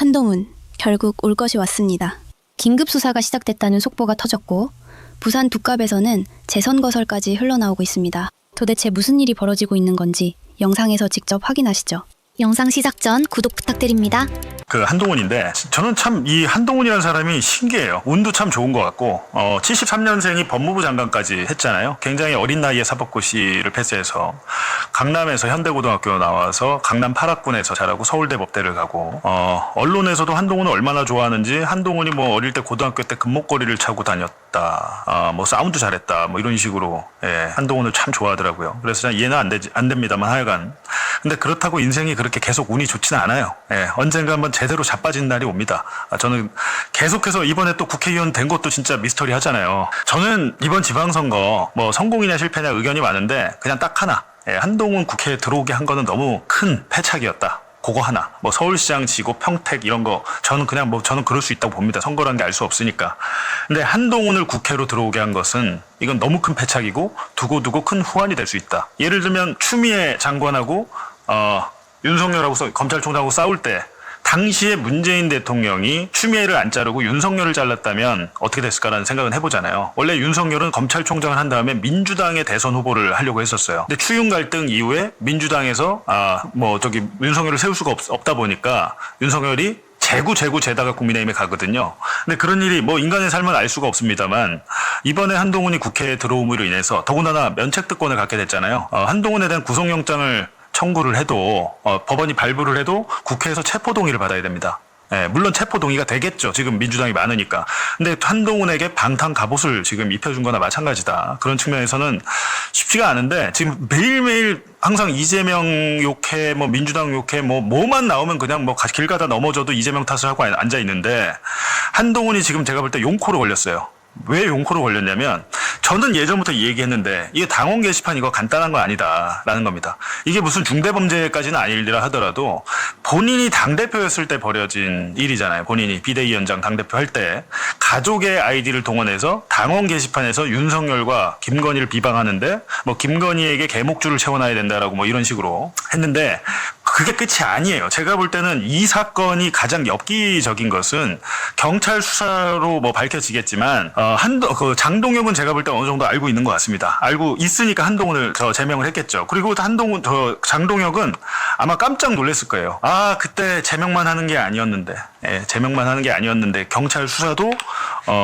한동훈, 결국 올 것이 왔습니다. 긴급 수사가 시작됐다는 속보가 터졌고 부산 둑갑에서는 재선거설까지 흘러나오고 있습니다. 도대체 무슨 일이 벌어지고 있는 건지 영상에서 직접 확인하시죠. 영상 시작 전 구독 부탁드립니다. 그 한동훈인데 저는 참 이 한동훈이라는 사람이 신기해요. 운도 참 좋은 것 같고 73년생이 법무부 장관까지 했잖아요. 굉장히 어린 나이에 사법고시를 패스해서 강남에서 현대고등학교 나와서 강남 8학군에서 자라고 서울대 법대를 가고 언론에서도 한동훈을 얼마나 좋아하는지 한동훈이 뭐 어릴 때 고등학교 때 금목걸이를 차고 다녔다. 뭐 싸움도 잘했다. 뭐 이런 식으로 한동훈을 참 좋아하더라고요. 그래서 전 이해는 안 됩니다만 하여간 근데 그렇다고 인생이 그렇게 계속 운이 좋지는 않아요. 언젠가 한번 제대로 자빠진 날이 옵니다. 저는 계속해서 이번에 또 국회의원 된 것도 진짜 미스터리 하잖아요. 저는 이번 지방선거 뭐 성공이냐 실패냐 의견이 많은데 그냥 딱 하나. 한동훈 국회에 들어오게 한 거는 너무 큰 패착이었다. 그거 하나. 뭐 서울시장 지고 평택 이런 거 저는 그럴 수 있다고 봅니다. 선거라는 게 알 수 없으니까. 근데 한동훈을 국회로 들어오게 한 것은 이건 너무 큰 패착이고 두고두고 큰 후환이 될 수 있다. 예를 들면 추미애 장관하고 윤석열하고 검찰총장하고 싸울 때 당시에 문재인 대통령이 추미애를 안 자르고 윤석열을 잘랐다면 어떻게 됐을까라는 생각은 해보잖아요. 원래 윤석열은 검찰총장을 한 다음에 민주당의 대선 후보를 하려고 했었어요. 근데 추윤 갈등 이후에 민주당에서 윤석열을 세울 수가 없다 보니까 윤석열이 재다가 국민의힘에 가거든요. 근데 그런 일이 뭐 인간의 삶은 알 수가 없습니다만 이번에 한동훈이 국회에 들어옴으로 인해서 더군다나 면책특권을 갖게 됐잖아요. 한동훈에 대한 구속영장을 청구를 해도 법원이 발부를 해도 국회에서 체포동의를 받아야 됩니다. 물론 체포동의가 되겠죠. 지금 민주당이 많으니까. 근데 한동훈에게 방탄 갑옷을 지금 입혀준 거나 마찬가지다. 그런 측면에서는 쉽지가 않은데 지금 매일매일 항상 이재명 욕해, 뭐 민주당 욕해, 뭐만 나오면 그냥 길 가다 넘어져도 이재명 탓을 하고 앉아 있는데 한동훈이 지금 제가 볼 때 용코로 걸렸어요. 왜 용코로 걸렸냐면 저는 예전부터 이 얘기했는데 이게 당원 게시판 이거 간단한 거 아니다라는 겁니다. 이게 무슨 중대범죄까지는 아니라 하더라도 본인이 당대표였을 때 벌어진 일이잖아요. 본인이 비대위원장 당대표 할 때 가족의 아이디를 동원해서 당원 게시판에서 윤석열과 김건희를 비방하는데 뭐 김건희에게 개목줄을 채워놔야 된다라고 뭐 이런 식으로 했는데 그게 끝이 아니에요. 제가 볼 때는 이 사건이 가장 엽기적인 것은 경찰 수사로 뭐 밝혀지겠지만 장동혁은 제가 볼 때 어느 정도 알고 있는 것 같습니다. 알고 있으니까 한동훈을 제명을 했겠죠. 그리고 장동혁은 아마 깜짝 놀랐을 거예요. 그때 제명만 하는 게 아니었는데, 경찰 수사도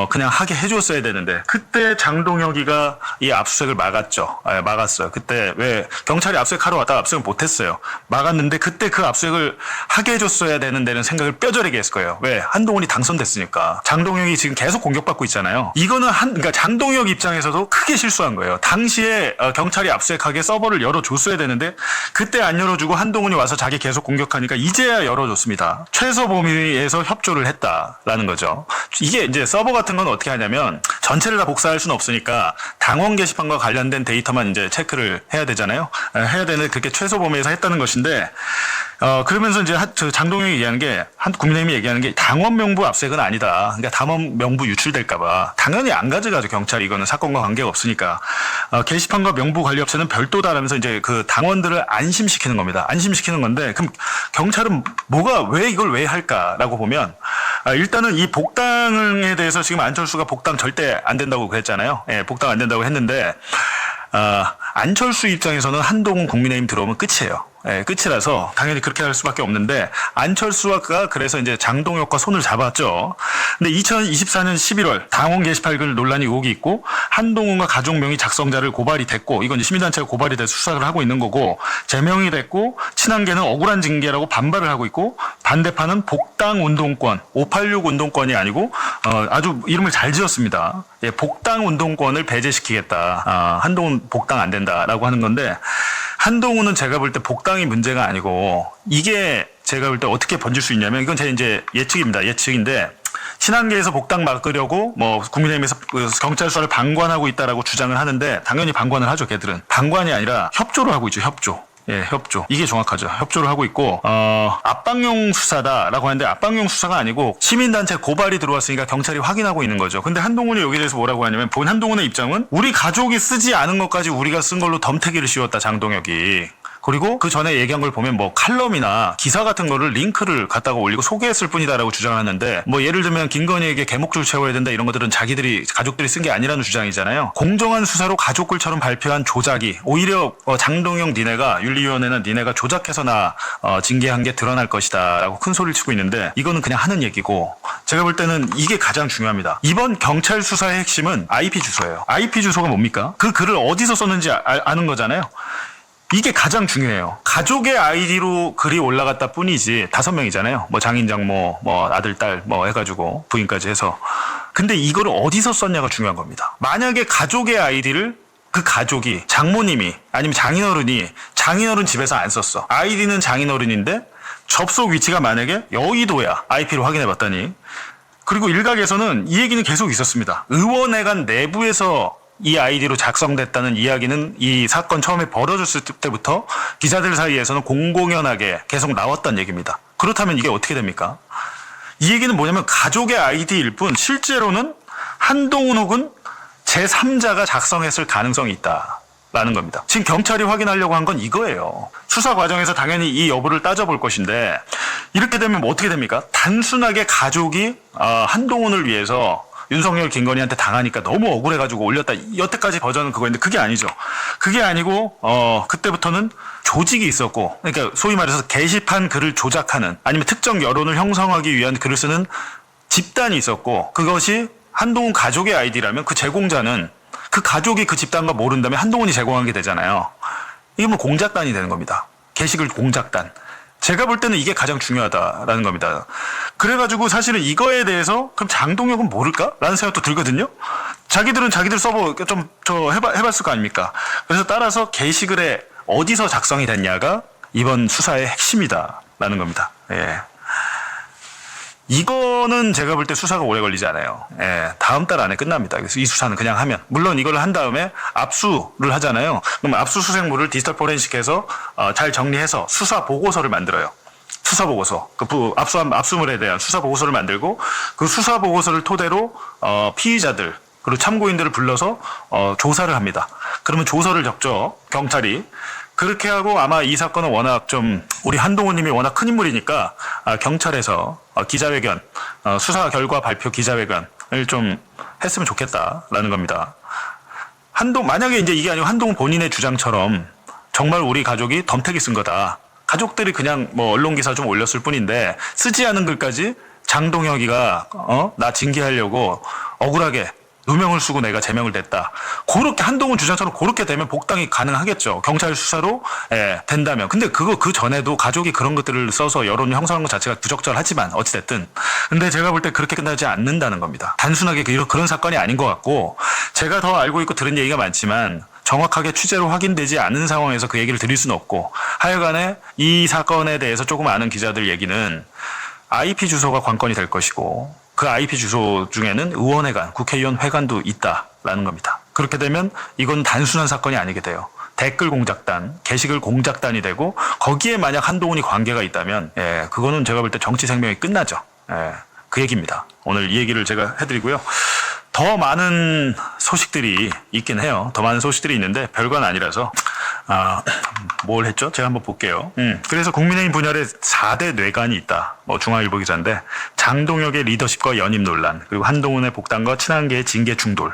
그냥 하게 해줬어야 되는데 그때 장동혁이가 이 압수수색을 막았어요. 그때 왜 경찰이 압수수색하러 왔다가 압수수색 못했어요. 막았는데 그때 그 압수수색을 하게 해줬어야 되는 데는 생각을 뼈저리게 했을 거예요. 왜? 한동훈이 당선됐으니까. 장동혁이 지금 계속 공격받고 있잖아요. 이거는 그러니까 장동혁 입장에서도 크게 실수한 거예요. 당시에 경찰이 압수수색하게 서버를 열어줬어야 되는데 그때 안 열어주고 한동훈이 와서 자기 계속 공격하니까 이제야 열어줬습니다. 최소 범위에서 협조를 했다라는 거죠. 이게 이제 서버 같은 건 어떻게 하냐면 전체를 다 복사할 수는 없으니까 당원 게시판과 관련된 데이터만 이제 체크를 해야 되잖아요. 해야 되는데 그렇게 최소 범위에서 했다는 것인데 그러면서 이제 장동혁이 얘기하는 게 국민의힘이 얘기하는 게 당원 명부 압수수색은 아니다. 그러니까 당원 명부 유출될까봐 당연히 안 가져가죠. 경찰이 이거는 사건과 관계가 없으니까 게시판과 명부 관리 업체는 별도다라면서 이제 그 당원들을 안심시키는 겁니다. 안심시키는 건데 그럼 경찰은 왜 이걸 왜 할까라고 보면 일단은 이 복당에 대해서 지금 안철수가 복당 절대 안 된다고 그랬잖아요. 복당 안 된다고 했는데 안철수 입장에서는 한동훈 국민의힘 들어오면 끝이에요. 끝이라서 당연히 그렇게 할 수밖에 없는데 안철수가 그래서 이제 장동혁과 손을 잡았죠. 근데 2024년 11월 당원 게시판 글 논란이 의혹이 있고 한동훈과 가족명의 작성자를 고발이 됐고 이건 시민단체가 고발이 돼서 수사를 하고 있는 거고 제명이 됐고 친한계는 억울한 징계라고 반발을 하고 있고 반대파는 복당 운동권 586 운동권이 아니고 아주 이름을 잘 지었습니다. 복당 운동권을 배제시키겠다. 한동훈 복당 안 된다라고 하는 건데 한동훈은 제가 볼 때 복당이 문제가 아니고 이게 제가 볼 때 어떻게 번질 수 있냐면 이건 제 이제 예측인데 친한계에서 복당 막으려고 뭐 국민의힘에서 경찰 수사를 방관하고 있다라고 주장을 하는데 당연히 방관을 하죠. 걔들은 방관이 아니라 협조를 하고 있죠. 협조. 이게 정확하죠. 협조를 하고 있고, 압박용 수사다라고 하는데 압박용 수사가 아니고 시민단체 고발이 들어왔으니까 경찰이 확인하고 있는 거죠. 근데 한동훈이 여기에 대해서 뭐라고 하냐면 한동훈의 입장은 우리 가족이 쓰지 않은 것까지 우리가 쓴 걸로 덤태기를 씌웠다, 장동혁이. 그리고 그 전에 얘기한 걸 보면 뭐 칼럼이나 기사 같은 거를 링크를 갖다가 올리고 소개했을 뿐이다라고 주장하는데, 뭐 예를 들면 김건희에게 개목줄 채워야 된다 이런 것들은 가족들이 쓴 게 아니라는 주장이잖아요. 공정한 수사로 가족글처럼 발표한 조작이 오히려 장동영 니네가, 윤리위원회는 니네가 조작해서 나 징계한 게 드러날 것이다 라고 큰 소리를 치고 있는데, 이거는 그냥 하는 얘기고, 제가 볼 때는 이게 가장 중요합니다. 이번 경찰 수사의 핵심은 IP 주소예요. IP 주소가 뭡니까? 그 글을 어디서 썼는지 아는 거잖아요. 이게 가장 중요해요. 가족의 아이디로 글이 올라갔다 뿐이지 5명이잖아요. 뭐 장인, 장모, 뭐 아들, 딸 뭐 해가지고 부인까지 해서. 근데 이거를 어디서 썼냐가 중요한 겁니다. 만약에 가족의 아이디를 그 가족이, 장모님이 아니면 장인어른 집에서 안 썼어. 아이디는 장인어른인데 접속 위치가 만약에 여의도야. IP로 확인해봤더니. 그리고 일각에서는 이 얘기는 계속 있었습니다. 의원회관 내부에서 이 아이디로 작성됐다는 이야기는 이 사건 처음에 벌어졌을 때부터 기자들 사이에서는 공공연하게 계속 나왔던 얘기입니다. 그렇다면 이게 어떻게 됩니까? 이 얘기는 뭐냐면 가족의 아이디일 뿐 실제로는 한동훈 혹은 제3자가 작성했을 가능성이 있다라는 겁니다. 지금 경찰이 확인하려고 한 건 이거예요. 수사 과정에서 당연히 이 여부를 따져볼 것인데, 이렇게 되면 뭐 어떻게 됩니까? 단순하게 가족이 한동훈을 위해서 윤석열, 김건희한테 당하니까 너무 억울해가지고 올렸다. 여태까지 버전은 그거였는데 그게 아니죠. 그게 아니고 그때부터는 조직이 있었고, 그러니까 소위 말해서 게시판 글을 조작하는, 아니면 특정 여론을 형성하기 위한 글을 쓰는 집단이 있었고, 그것이 한동훈 가족의 아이디라면 그 제공자는 그 가족이 그 집단과 모른다면 한동훈이 제공한 게 되잖아요. 이게 뭐 공작단이 되는 겁니다. 게시글 공작단. 제가 볼 때는 이게 가장 중요하다라는 겁니다. 그래가지고 사실은 이거에 대해서 그럼 장동혁은 모를까? 라는 생각도 들거든요. 자기들은 자기들 서버 좀 해봤을 거 아닙니까? 그래서 따라서 게시글에 어디서 작성이 됐냐가 이번 수사의 핵심이다라는 겁니다. 예. 이거는 제가 볼 때 수사가 오래 걸리지 않아요. 예, 다음 달 안에 끝납니다. 그래서 이 수사는 그냥 하면. 물론 이걸 한 다음에 압수를 하잖아요. 그럼 압수수색물을 디지털 포렌식해서 잘 정리해서 수사 보고서를 만들어요. 수사 보고서. 압수물에 대한 수사 보고서를 만들고, 그 수사 보고서를 토대로 피의자들 그리고 참고인들을 불러서 조사를 합니다. 그러면 조서를 적죠. 경찰이. 그렇게 하고 아마 이 사건은 워낙 좀 우리 한동훈 님이 워낙 큰 인물이니까 경찰에서 기자회견, 수사 결과 발표 기자회견을 좀 했으면 좋겠다라는 겁니다. 만약에 이제 이게 아니고 한동훈 본인의 주장처럼 정말 우리 가족이 덤태기 쓴 거다. 가족들이 그냥 뭐 언론 기사 좀 올렸을 뿐인데 쓰지 않은 글까지 장동혁이가 나 징계하려고 억울하게 누명을 쓰고 내가 제명을 냈다. 그렇게 한동훈 주장처럼 그렇게 되면 복당이 가능하겠죠. 경찰 수사로 된다면. 근데 그 전에도 가족이 그런 것들을 써서 여론 형성한 것 자체가 부적절하지만 어찌됐든. 근데 제가 볼 때 그렇게 끝나지 않는다는 겁니다. 단순하게 그런 사건이 아닌 것 같고, 제가 더 알고 있고 들은 얘기가 많지만 정확하게 취재로 확인되지 않은 상황에서 그 얘기를 드릴 수는 없고, 하여간에 이 사건에 대해서 조금 아는 기자들 얘기는 IP 주소가 관건이 될 것이고, 그 IP 주소 중에는 의원회관, 국회의원 회관도 있다라는 겁니다. 그렇게 되면 이건 단순한 사건이 아니게 돼요. 댓글 공작단, 게시글 공작단이 되고, 거기에 만약 한동훈이 관계가 있다면 그거는 제가 볼 때 정치 생명이 끝나죠. 그 얘기입니다. 오늘 이 얘기를 제가 해드리고요. 더 많은 소식들이 있긴 해요. 더 많은 소식들이 있는데 별건 아니라서 뭘 했죠? 제가 한번 볼게요. 그래서 국민의힘 분열에 4대 뇌관이 있다. 중앙일보 기자인데, 장동혁의 리더십과 연임 논란, 그리고 한동훈의 복당과 친한계의 징계 중돌,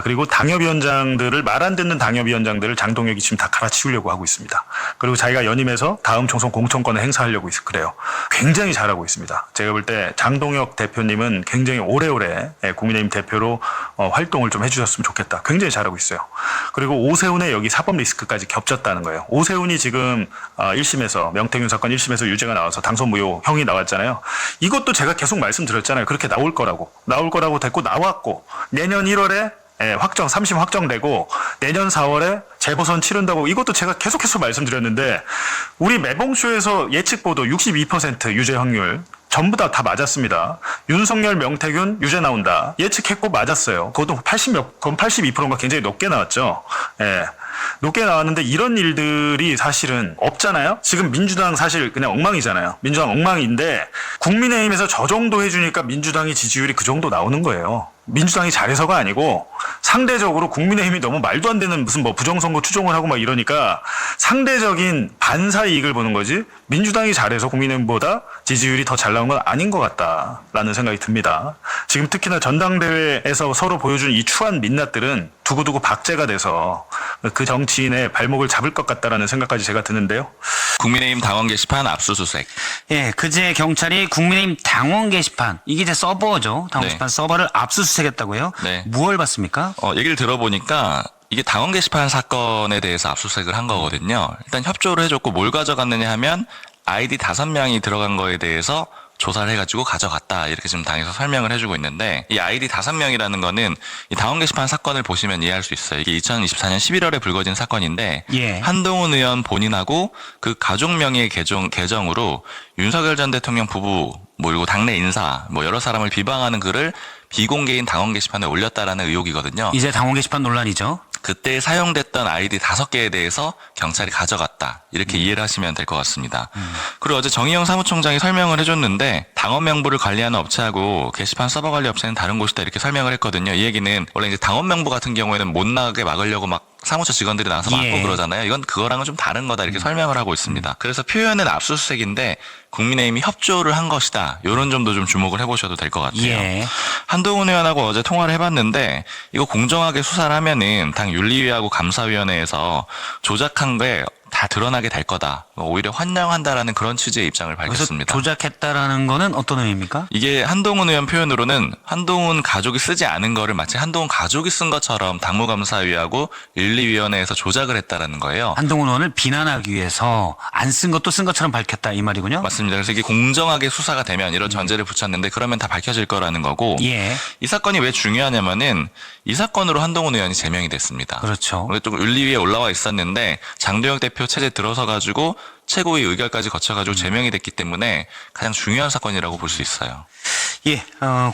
그리고 당협위원장들을, 말 안 듣는 당협위원장들을 장동혁이 지금 다 갈아치우려고 하고 있습니다. 그리고 자기가 연임해서 다음 총선 공천권을 행사하려고 그래요. 굉장히 잘하고 있습니다. 제가 볼 때 장동혁 대표님은 굉장히 오래오래 국민의힘 대표로 활동을 좀 해주셨으면 좋겠다. 굉장히 잘하고 있어요. 그리고 오세훈의 여기 사법 리스크까지 겹쳤다는 거예요. 오세훈이 지금 1심에서, 명태균 사건 1심에서 유죄가 나와서 당선 무효 형이 나왔잖아요. 이것도 제가 계속 말씀드렸잖아요. 그렇게 나올 거라고 됐고 나왔고, 내년 1월에 3심 확정되고 내년 4월에 재보선 치른다고, 이것도 제가 계속해서 말씀드렸는데, 우리 매봉쇼에서 예측 보도 62% 유죄 확률 전부 다 맞았습니다. 윤석열, 명태균 유죄 나온다 예측했고 맞았어요. 그것도 82%인가 굉장히 높게 나왔죠. 높게 나왔는데 이런 일들이 사실은 없잖아요. 지금 민주당 사실 그냥 엉망이잖아요. 민주당 엉망인데 국민의힘에서 저 정도 해주니까 민주당이 지지율이 그 정도 나오는 거예요. 민주당이 잘해서가 아니고 상대적으로 국민의힘이 너무 말도 안 되는 무슨 뭐 부정선거 추종을 하고 막 이러니까 상대적인 반사 이익을 보는 거지 민주당이 잘해서 국민의힘보다 지지율이 더 잘 나온 건 아닌 것 같다라는 생각이 듭니다. 지금 특히나 전당대회에서 서로 보여준 이 추한 민낯들은 두고두고 박제가 돼서 그 정치인의 발목을 잡을 것 같다라는 생각까지 제가 드는데요. 국민의힘 당원 게시판 압수수색. 예, 그제 경찰이 국민의힘 당원 게시판, 이게 이제 서버죠. 당원 네. 게시판 서버를 압수수색했다고요? 네. 무얼 봤습니까? 얘기를 들어보니까 이게 당원 게시판 사건에 대해서 압수수색을 한 거거든요. 일단 협조를 해줬고 뭘 가져갔느냐 하면 아이디 5명이 들어간 거에 대해서 조사를 해가지고 가져갔다. 이렇게 지금 당에서 설명을 해주고 있는데 이 아이디 5명이라는 거는 이 당원 게시판 사건을 보시면 이해할 수 있어요. 이게 2024년 11월에 불거진 사건인데 예. 한동훈 의원 본인하고 그 가족 명의의 계정으로 윤석열 전 대통령 부부 뭐 그리고 당내 인사 뭐 여러 사람을 비방하는 글을 비공개인 당원 게시판에 올렸다라는 의혹이거든요. 이제 당원 게시판 논란이죠. 그때 사용됐던 아이디 5개에 대해서 경찰이 가져갔다. 이렇게 이해를 하시면 될 것 같습니다. 그리고 어제 정의용 사무총장이 설명을 해줬는데 당원 명부를 관리하는 업체하고 게시판 서버 관리 업체는 다른 곳이다 이렇게 설명을 했거든요. 이 얘기는 원래 이제 당원 명부 같은 경우에는 못 나가게 막으려고 막 사무처 직원들이 나와서 막고 예. 그러잖아요. 이건 그거랑은 좀 다른 거다 이렇게 설명을 하고 있습니다. 그래서 표현은 압수수색인데 국민의힘이 협조를 한 것이다. 이런 점도 좀 주목을 해보셔도 될 것 같아요. 예. 한동훈 의원하고 어제 통화를 해봤는데 이거 공정하게 수사를 하면은 당 윤리위하고 감사위원회에서 조작한 게 다 드러나게 될 거다. 오히려 환영한다라는 그런 취지의 입장을 그래서 밝혔습니다. 조작했다라는 거는 어떤 의미입니까? 이게 한동훈 의원 표현으로는 한동훈 가족이 쓰지 않은 거를 마치 한동훈 가족이 쓴 것처럼 당무감사위하고 윤리위원회에서 조작을 했다라는 거예요. 한동훈 의원을 비난하기 위해서 안 쓴 것도 쓴 것처럼 밝혔다 이 말이군요. 맞습니다. 그래서 이게 공정하게 수사가 되면 이런 전제를 붙였는데 그러면 다 밝혀질 거라는 거고 예. 이 사건이 왜 중요하냐면은 이 사건으로 한동훈 의원이 제명이 됐습니다. 그렇죠. 원래 또 윤리위에 올라와 있었는데 장도혁 대표 체제 들어서 가지고 최고위 의결까지 거쳐가지고 제명이 됐기 때문에 가장 중요한 사건이라고 볼 수 있어요. 예.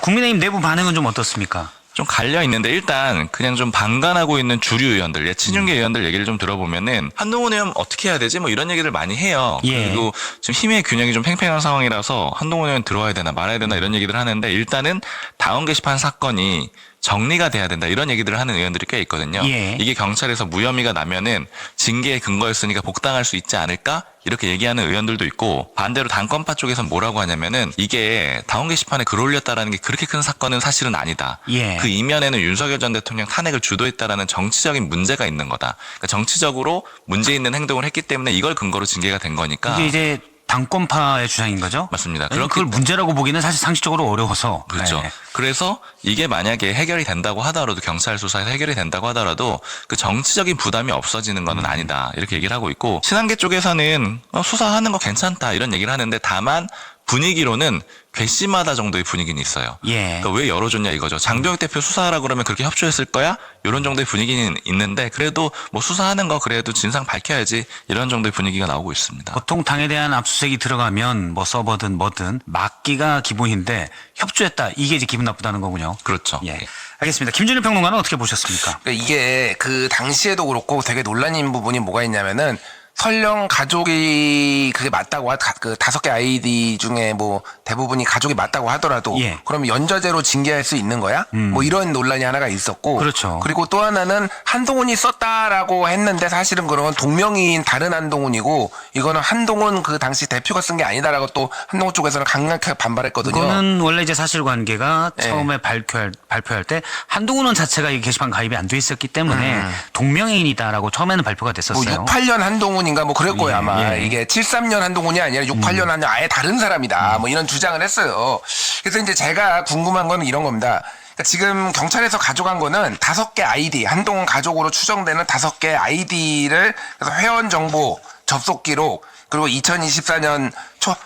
국민의힘 내부 반응은 좀 어떻습니까? 좀 갈려 있는데 일단 그냥 좀 반감하고 있는 주류 의원들, 친윤계 의원들 얘기를 좀 들어보면은 한동훈 의원 어떻게 해야 되지? 뭐 이런 얘기를 많이 해요. 예. 그리고 지금 힘의 균형이 좀 팽팽한 상황이라서 한동훈 의원 들어와야 되나 말아야 되나 이런 얘기를 하는데 일단은 당원 게시판 사건이 정리가 돼야 된다 이런 얘기들을 하는 의원들이 꽤 있거든요. 예. 이게 경찰에서 무혐의가 나면은 징계의 근거였으니까 복당할 수 있지 않을까? 이렇게 얘기하는 의원들도 있고 반대로 당권파 쪽에서는 뭐라고 하냐면은 이게 당원 게시판에 글 올렸다라는 게 그렇게 큰 사건은 사실은 아니다. 예. 그 이면에는 윤석열 전 대통령 탄핵을 주도했다라는 정치적인 문제가 있는 거다. 그러니까 정치적으로 문제 있는 행동을 했기 때문에 이걸 근거로 징계가 된 거니까. 이게 이제 당권파의 주장인 거죠? 맞습니다. 그럼 그걸 문제라고 보기는 사실 상식적으로 어려워서. 그렇죠. 네. 그래서 이게 만약에 해결이 된다고 하더라도 경찰 수사에서 해결이 된다고 하더라도 그 정치적인 부담이 없어지는 건 아니다. 이렇게 얘기를 하고 있고 친한계 쪽에서는 수사하는 거 괜찮다 이런 얘기를 하는데 다만 분위기로는 괘씸하다 정도의 분위기는 있어요. 예. 그러니까 왜 열어줬냐 이거죠. 장도혁 대표 수사하라 그러면 그렇게 협조했을 거야? 이런 정도의 분위기는 있는데 그래도 뭐 수사하는 거 그래도 진상 밝혀야지 이런 정도의 분위기가 나오고 있습니다. 보통 당에 대한 압수수색이 들어가면 뭐 서버든 뭐든 막기가 기본인데 협조했다. 이게 이제 기분 나쁘다는 거군요. 그렇죠. 예. 알겠습니다. 김준일 평론가는 어떻게 보셨습니까? 그러니까 이게 그 당시에도 그렇고 되게 논란인 부분이 뭐가 있냐면은 설령 가족이 그게 맞다고 그 5개 아이디 중에 뭐 대부분이 가족이 맞다고 하더라도 예. 그럼 연좌제로 징계할 수 있는 거야? 뭐 이런 논란이 하나가 있었고 그렇죠. 그리고 또 하나는 한동훈이 썼다라고 했는데 사실은 그러면 동명이인 다른 한동훈이고 이거는 한동훈 그 당시 대표가 쓴 게 아니다라고 또 한동훈 쪽에서는 강력하게 반발했거든요. 그거는 원래 이제 사실관계가 네. 처음에 발표할 때 한동훈 의원 자체가 이 게시판 가입이 안 돼 있었기 때문에 동명이인이다라고 처음에는 발표가 됐었어요. 뭐 68년 한동훈인가 뭐 그럴 거예요 아마. 예. 이게 73년 한동훈이 아니라 68년 한동훈 아예 다른 사람이다. 뭐 이런 주장을 했어요. 그래서 이제 제가 궁금한 거는 이런 겁니다. 그러니까 지금 경찰에서 가져간 거는 5개 아이디, 한동훈 가족으로 추정되는 5개 아이디를 그래서 회원 정보, 접속 기록, 그리고 2024년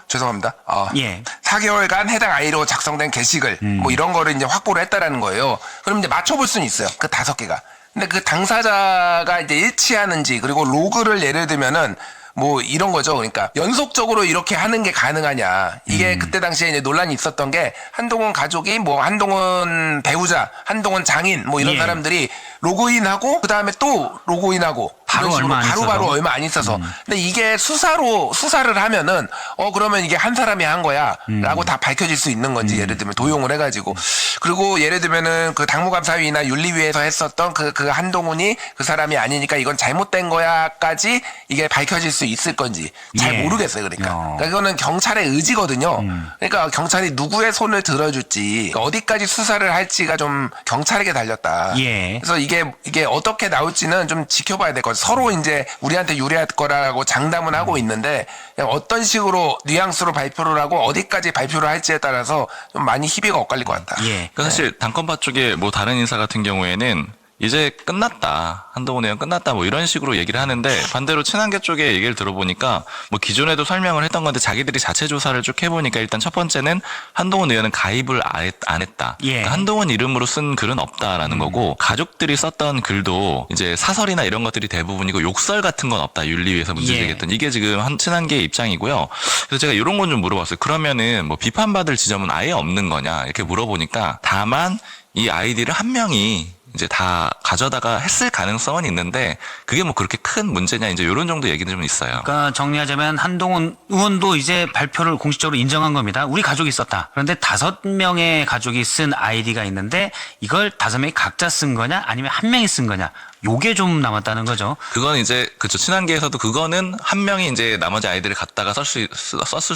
죄송합니다. 예. 4개월간 해당 아이로 작성된 게시글 뭐 이런 거를 이제 확보를 했다라는 거예요. 그럼 이제 맞춰볼 수는 있어요. 그 5개가. 근데 그 당사자가 이제 일치하는지 그리고 로그를 예를 들면은 뭐 이런 거죠. 그러니까 연속적으로 이렇게 하는 게 가능하냐. 이게 그때 당시에 이제 논란이 있었던 게 한동훈 가족이 뭐 한동훈 배우자, 한동훈 장인 뭐 이런 예. 사람들이 로그인하고 그다음에 또 로그인하고 바로 얼마 안 있어서. 바로 얼마 안 있어서. 근데 이게 수사를 하면은 그러면 이게 한 사람이 한 거야라고 다 밝혀질 수 있는 건지 예를 들면 도용을 해가지고 그리고 예를 들면은 그 당무감사위나 윤리위에서 했었던 그 한동훈이 그 사람이 아니니까 이건 잘못된 거야까지 이게 밝혀질 수 있을 건지 잘 예. 모르겠어요. 그러니까 이거는 경찰의 의지거든요. 그러니까 경찰이 누구의 손을 들어줄지 그러니까 어디까지 수사를 할지가 좀 경찰에게 달렸다. 예. 그래서 이게 어떻게 나올지는 좀 지켜봐야 될 것 같아요. 서로 이제 우리한테 유리할 거라고 장담은 하고 있는데 그냥 어떤 식으로 뉘앙스로 발표를 하고 어디까지 발표를 할지에 따라서 좀 많이 희비가 엇갈릴 것 같다. 예. 그러니까 사실 당권파 쪽에 뭐 다른 인사 같은 경우에는 이제 끝났다. 한동훈 의원 끝났다. 뭐 이런 식으로 얘기를 하는데 반대로 친한계 쪽에 얘기를 들어보니까 뭐 기존에도 설명을 했던 건데 자기들이 자체 조사를 쭉 해보니까 일단 첫 번째는 한동훈 의원은 가입을 안 했다. 예. 그러니까 한동훈 이름으로 쓴 글은 없다라는 거고 가족들이 썼던 글도 이제 사설이나 이런 것들이 대부분이고 욕설 같은 건 없다. 윤리위에서 문제제기했던 이게 지금 친한계의 입장이고요. 그래서 제가 이런 건 좀 물어봤어요. 그러면은 뭐 비판받을 지점은 아예 없는 거냐 이렇게 물어보니까 다만 이 아이디를 한 명이 이제 다 가져다가 했을 가능성은 있는데 그게 뭐 그렇게 큰 문제냐 이제 이런 정도 얘기는 좀 있어요. 그러니까 정리하자면 한동훈 의원도 이제 발표를 공식적으로 인정한 겁니다. 우리 가족이 썼다. 그런데 5명의 가족이 쓴 아이디가 있는데 이걸 5명이 각자 쓴 거냐 아니면 한 명이 쓴 거냐. 요게 좀 남았다는 거죠. 그건 이제 그쵸 친한계에서도 그거는 한 명이 이제 나머지 아이들을 갖다가 썼을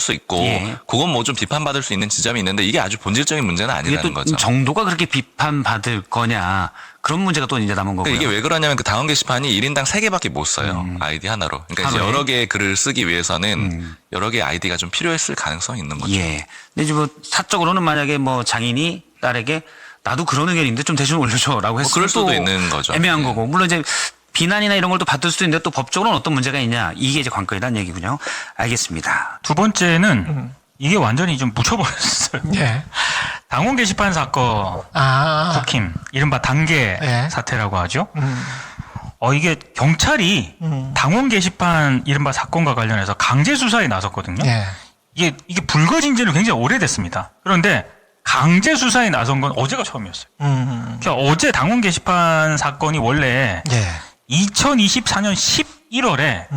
수 있고 예. 그건 뭐 좀 비판받을 수 있는 지점이 있는데 이게 아주 본질적인 문제는 이게 아니라는 또 거죠. 정도가 그렇게 비판받을 거냐. 그런 문제가 또 이제 남은 거고요. 이게 왜 그러냐면 그 당원 게시판이 1인당 3개밖에 못 써요. 아이디 하나로. 그러니까 이제 하루에? 여러 개의 글을 쓰기 위해서는 여러 개의 아이디가 좀 필요했을 가능성이 있는 거죠. 예. 근데 이제 뭐 사적으로는 만약에 뭐 장인이 딸에게 나도 그런 의견인데 좀 대신 올려줘라고 했으면 그럴 수도 또 있는 거죠. 애매한 예. 거고. 물론 이제 비난이나 이런 걸 또 받을 수도 있는데 또 법적으로는 어떤 문제가 있냐. 이게 이제 관건이라는 얘기군요. 알겠습니다. 두 번째는 이게 완전히 좀 묻혀버렸어요. 예. 당원 게시판 사건, 국힘, 이른바 단계 예. 사태라고 하죠. 이게 경찰이 당원 게시판 이른바 사건과 관련해서 강제 수사에 나섰거든요. 예. 이게 불거진 지는 굉장히 오래됐습니다. 그런데 강제 수사에 나선 건 어제가 처음이었어요. 그러니까 어제 당원 게시판 사건이 원래 예. 2024년 11월에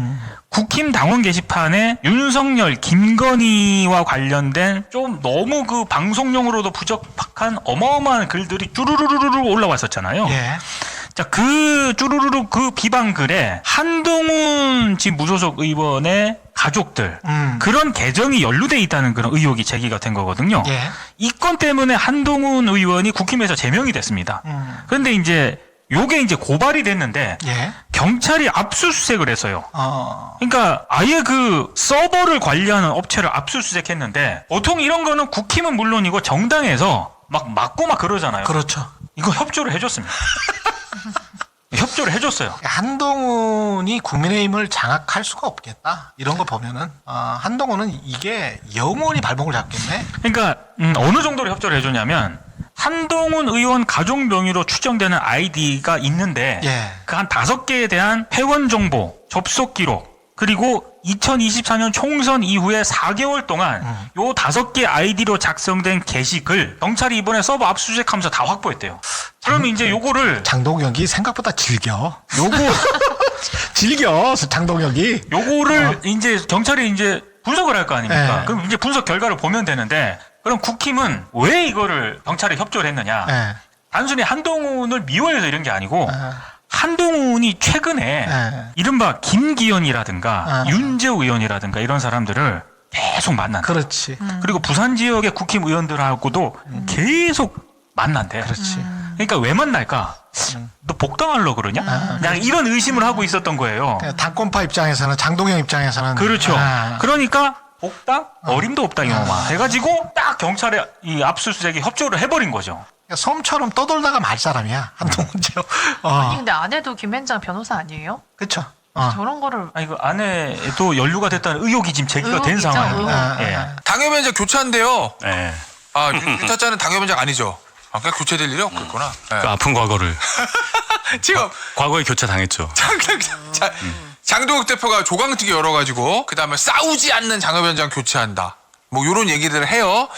국힘 당원 게시판에 윤석열, 김건희와 관련된 좀 너무 그 방송용으로도 부적합한 어마어마한 글들이 쭈루루루루 올라왔었잖아요. 예. 자, 그 쭈루루루 그 비방 글에 한동훈 지 무소속 의원의 가족들 그런 계정이 연루돼 있다는 그런 의혹이 제기가 된 거거든요. 예. 이 건 때문에 한동훈 의원이 국힘에서 제명이 됐습니다. 그런데 이제 요게 이제 고발이 됐는데 예. 경찰이 압수수색을 했어요. 그러니까 아예 그 서버를 관리하는 업체를 압수수색했는데 보통 이런 거는 국힘은 물론이고 정당에서 막 막고 막 그러잖아요. 그렇죠. 이거 협조를 해줬습니다. 협조를 해줬어요. 한동훈이 국민의힘을 장악할 수가 없겠다. 이런 거 보면은 한동훈은 이게 영원히 발목을 잡겠네. 그러니까 어느 정도로 협조를 해줬냐면 한동훈 의원 가족 명의로 추정되는 아이디가 있는데 예. 그 한 5개에 대한 회원 정보, 접속 기록 그리고 2024년 총선 이후에 4개월 동안 요 5개 아이디로 작성된 게시글 경찰이 이번에 서버 압수수색하면서 다 확보했대요. 그러면 이제 요거를 장동혁이 생각보다 즐겨. 즐겨 장동혁이. 요거를 이제 경찰이 이제 분석을 할 거 아닙니까? 예. 그럼 이제 분석 결과를 보면 되는데 그럼 국힘은 왜 이거를 경찰에 협조를 했느냐? 예. 단순히 한동훈을 미워해서 이런 게 아니고 한동훈이 최근에 이른바 김기현이라든가 윤재우 의원이라든가 이런 사람들을 계속 만난다. 그렇지. 그리고 부산 지역의 국힘 의원들하고도 계속 만난대. 그렇지. 그러니까 왜 만날까? 너 복당하려고 그러냐? 그냥 이런 의심을 하고 있었던 거예요. 당권파 입장에서는 장동혁 입장에서는 그렇죠. 그러니까 복당? 어림도 없다 이놈아. 해가지고 딱 경찰에 이 압수수색에 협조를 해버린 거죠. 섬처럼 떠돌다가 말 사람이야 한동훈 저. 아니 근데 아내도 김현장 변호사 아니에요? 그렇죠. 저런 거를 아니 그 아내도 연루가 됐다는 의혹이 지금 제기가 된 의혹이죠, 상황입니다. 의혹. 예. 당협위원장 교체한대요. 네. 아, 윤타짜는 당협위원장 아니죠? 아, 그냥 교체될 일이 없겠구나. 네. 그 아픈 과거를 지금 과거에 교체당했죠. 장동혁 대표가 조강특위 열어가지고 그다음에 싸우지 않는 당협위원장 교체한다. 뭐 이런 얘기들을 해요.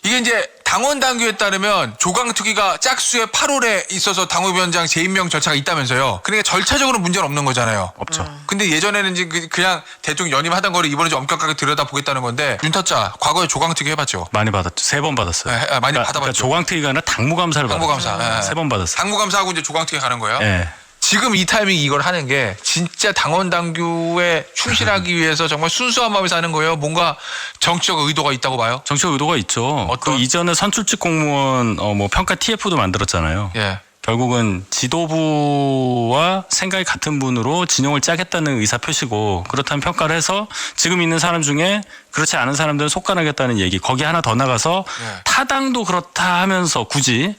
이게 이제 당원 당규에 따르면 조강특위가 짝수의 8월에 있어서 당협위원장 재임명 절차가 있다면서요. 그러니까 절차적으로 문제는 없는 거잖아요. 없죠. 근데 예전에는 이제 그냥 대충 연임하던 거를 이번에 좀 엄격하게 들여다보겠다는 건데 윤타짜 과거에 조강특위 해봤죠. 많이 받았죠. 3번 받았어요. 네, 많이 받아봤죠. 그러니까 조광특위가 아니라 당무감사를 당무감사. 받았어요. 3번 받았어요. 당무감사하고 이제 조강특위 가는 거예요. 예. 지금 이 타이밍 이걸 하는 게 진짜 당원 당규에 충실하기 위해서 정말 순수한 마음에서 하는 거예요. 뭔가 정치적 의도가 있다고 봐요. 정치적 의도가 있죠. 어떤? 그 이전에 선출직 공무원 뭐 평가 TF도 만들었잖아요. 예. 결국은 지도부와 생각이 같은 분으로 진영을 짜겠다는 의사 표시고 그렇다면 평가를 해서 지금 있는 사람 중에 그렇지 않은 사람들은 속간하겠다는 얘기. 거기 하나 더 나가서 타당도 그렇다 하면서 굳이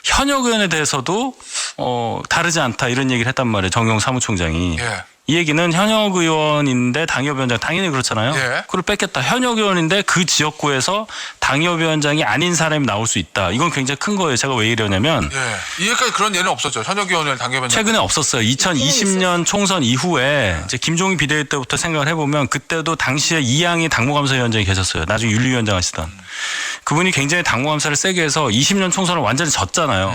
현역 의원에 대해서도 다르지 않다 이런 얘기를 했단 말이에요. 정용 사무총장이. 예. 이 얘기는 현역 의원인데 당협위원장 당연히 그렇잖아요. 예. 그걸 뺐겠다. 현역 의원인데 그 지역구에서 당협위원장이 아닌 사람이 나올 수 있다. 이건 굉장히 큰 거예요. 제가 왜 이러냐면 예. 이제까지 그런 예는 없었죠. 현역 의원을 당협위원장. 최근에 없었어요. 2020년 총선 이후에 이제 김종인 비대위 때부터 생각을 해보면 그때도 당시에 이양희 당무감사위원장이 계셨어요. 나중에 윤리위원장 하시던. 그분이 굉장히 당무감사를 세게 해서 20년 총선을 완전히 졌잖아요.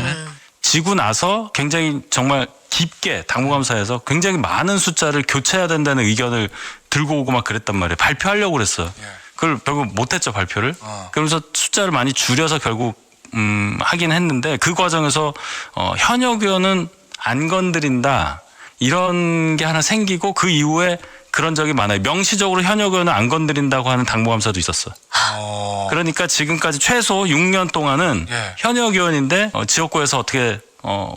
지고 나서 굉장히 정말 깊게 당무감사에서 굉장히 많은 숫자를 교체해야 된다는 의견을 들고 오고 막 그랬단 말이에요. 발표하려고 그랬어요. 그걸 결국 못했죠, 발표를. 그러면서 숫자를 많이 줄여서 결국 하긴 했는데 그 과정에서 현역 의원은 안 건드린다 이런 게 하나 생기고 그 이후에 그런 적이 많아요. 명시적으로 현역 의원은 안 건드린다고 하는 당무감사도 있었어요. 그러니까 지금까지 최소 6년 동안은 현역 의원인데 지역구에서 어떻게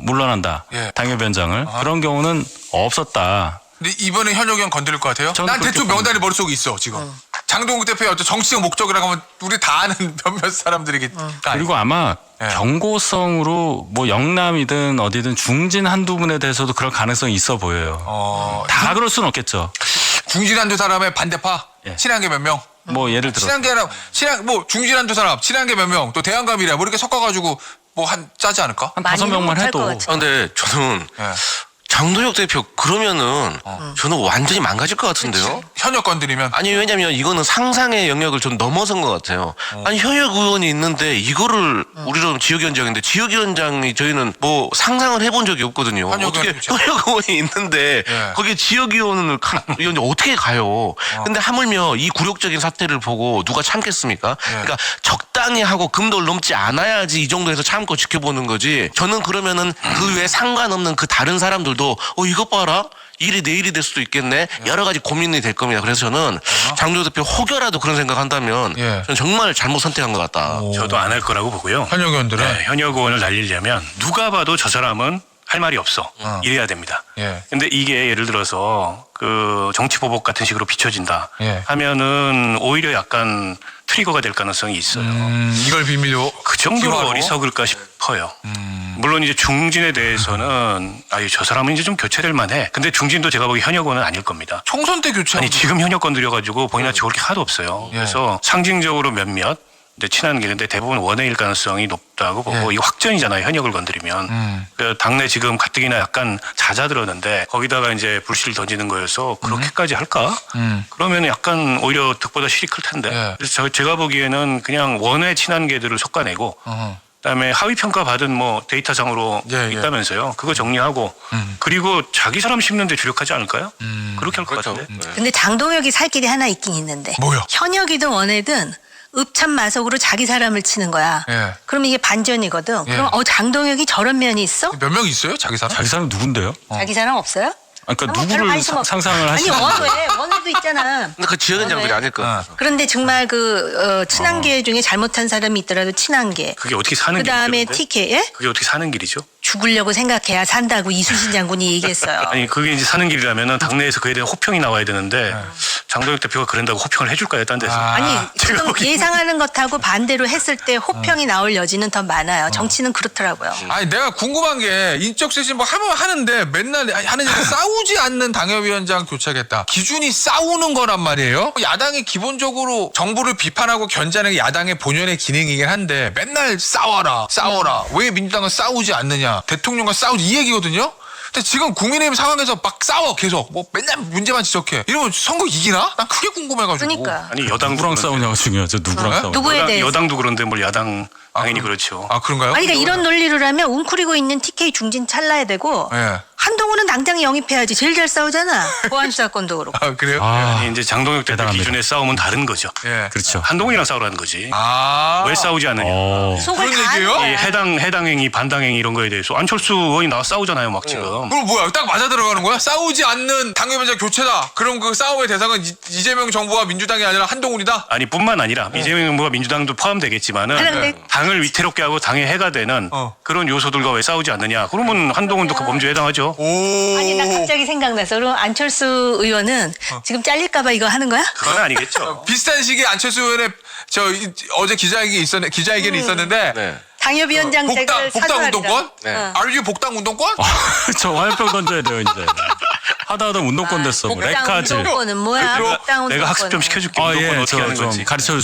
물러난다. 당협위원장을. 그런 경우는 없었다. 근데 이번에 현역 의원 건드릴 것 같아요? 저는 난 그렇게 대충 명단이 머릿속에 있어 지금. 장동국 대표의 어떤 정치적 목적이라고 하면 우리 다 아는 몇몇 사람들이겠다. 그리고 아마 경고성으로 뭐 영남이든 어디든 중진 한두 분에 대해서도 그럴 가능성이 있어 보여요. 다 그럴 수는 없겠죠. 중진 한두 사람의 반대파? 친한 게 몇 명? 뭐 예를 들어 뭐 중진 한두 사람, 친한 게 몇 명, 또 대한감이래 뭐 이렇게 섞어가지고 뭐 한 짜지 않을까? 한 5명만 해도. 근데 저는 장동혁 대표 그러면은 저는 완전히 망가질 것 같은데요. 현역 건드리면? 아니 왜냐면 이거는 상상의 영역을 좀 넘어선 것 같아요. 아니 현역 의원이 있는데 이거를 우리로 지역위원장인데 지역위원장이 저희는 뭐 상상을 해본 적이 없거든요. 어떻게 현역 의원이 있는데 거기에 지역위원을 어떻게 가요? 근데 하물며 이 굴욕적인 사태를 보고 누가 참겠습니까? 그러니까 적당히 하고 금도를 넘지 않아야지 이 정도에서 참고 지켜보는 거지. 저는 그러면은 그 외에 상관없는 그 다른 사람들도 이것 봐라. 일이 내일이 될 수도 있겠네. 여러 가지 고민이 될 겁니다. 그래서 저는 장동혁 대표 혹여라도 그런 생각한다면 저는 정말 잘못 선택한 것 같다. 저도 안 할 거라고 보고요. 현역 의원들은? 현역 의원을 날리려면 누가 봐도 저 사람은 할 말이 없어. 이래야 됩니다. 근데 이게 예를 들어서 그 정치 보복 같은 식으로 비춰진다 하면은 오히려 약간 트리거가 될 가능성이 있어요. 이걸 비밀로 그 정도로 기화로? 어리석을까 싶어요. 물론 이제 중진에 대해서는 저 사람은 이제 좀 교체될 만해. 근데 중진도 제가 보기 현역 의원은 아닐 겁니다. 총선 때 교체? 아니 지금 현역 건드려가지고 본인한테 좋을 게 하나도 없어요. 그래서 상징적으로 몇몇 친한 게 근데 대부분 원회일 가능성이 높다고 보고 이거 확전이잖아요. 현역을 건드리면. 그 당내 지금 가뜩이나 약간 잦아들었는데 거기다가 이제 불씨를 던지는 거여서 그렇게까지 할까? 그러면 약간 오히려 득보다 실이 클 텐데. 그래서 제가 보기에는 그냥 원회 친한 개들을 솎아내고 그다음에 하위 평가 받은 뭐 데이터상으로 있다면서요. 그거 정리하고 그리고 자기 사람 심는데 주력하지 않을까요? 그렇게 할 것 같은데. 근데 장동혁이 살 길이 하나 있긴 있는데. 뭐요? 현역이든 원회든 읍참마석으로 자기 사람을 치는 거야. 그럼 이게 반전이거든. 그럼 장동혁이 저런 면이 있어? 몇 명 있어요? 자기 사람? 자기 사람 누군데요? 자기 사람 없어요? 그러니까 누구를 상상을 하시는 아니 원회도 있잖아. 근데 그 지역위원장들이 아닐 것 같아서. 그런데 정말 그 친한 개 중에 잘못한 사람이 있더라도 친한 개. 그게 어떻게 사는 길이죠? 그다음에 TK. 그게 어떻게 사는 길이죠? 죽으려고 생각해야 산다고 이수신 장군이 얘기했어요. 아니 그게 이제 사는 길이라면은 당내에서 그에 대한 호평이 나와야 되는데 장동혁 대표가 그런다고 호평을 해줄까요? 딴 데서? 아니 지금 예상하는 것하고 반대로 했을 때 호평이 나올 여지는 더 많아요. 정치는 그렇더라고요. 아니 내가 궁금한 게 인적 쇄신 뭐 하면 하는데 맨날 하는 얘기 싸우지 않는 당협위원장 교체하겠다. 기준이 싸우는 거란 말이에요. 야당이 기본적으로 정부를 비판하고 견제하는 게 야당의 본연의 기능이긴 한데 맨날 싸워라. 왜 민주당은 싸우지 않느냐. 대통령과 싸우지 이 얘기거든요. 근데 지금 국민의힘 상황에서 막 싸워 계속 뭐 맨날 문제만 지적해. 이러면 선거 이기나? 난 그게 궁금해가지고. 그러니까. 아니 여당 누구랑 싸우냐가 중요하죠. 누구랑 싸우냐. 누구에 대해서? 여당도 그런데 뭘 야당 당연히 그렇죠. 아 그런가요? 아니, 그러니까 이런 논리를 하면 웅크리고 있는 TK 중진 찰나야 되고 예. 한동훈은 당장 영입해야지. 제일 잘 싸우잖아. 보안수사권도 그렇고. 아 그래요? 아니, 이제 장동혁 대표 대단합니다. 기준의 싸움은 다른 거죠. 예. 그렇죠. 한동훈이랑 싸우라는 거지. 아. 왜 싸우지 않느냐. 속을 그런 다 얘기예요? 아는 이 거야. 해당 행위, 반당 행위 이런 거에 대해서 안철수 의원이 나와 싸우잖아요, 막 지금. 그럼 뭐야? 딱 맞아 들어가는 거야? 싸우지 않는 당협위원장 교체다. 그럼 그 싸움의 대상은 이재명 정부와 민주당이 아니라 한동훈이다? 아니 뿐만 아니라 이재명 정부가 민주당도 포함되겠지만은 그런데- 당을 위태롭게 하고 당의 해가 되는 그런 요소들과 왜 싸우지 않느냐. 그러면 한동훈도 그 범죄에 해당하죠. 아니, 나 갑자기 생각나서. 그럼 안철수 의원은 지금 잘릴까봐 이거 하는 거야? 그건 아니겠죠. 비슷한 시기에 안철수 의원의 어제 기자회견이 있었는데 네. 당협위원장직을 복당 운동권? 네. Are you 복당 운동권? 저 화염병 던져야 돼요 이제. 하다 레카즈. 운동권은 뭐야? 복당 내가 운동권. 학습 좀 시켜줄게. 아, 운동권 예, 어떻게 하는 좀 건지. 가르쳐 주세요.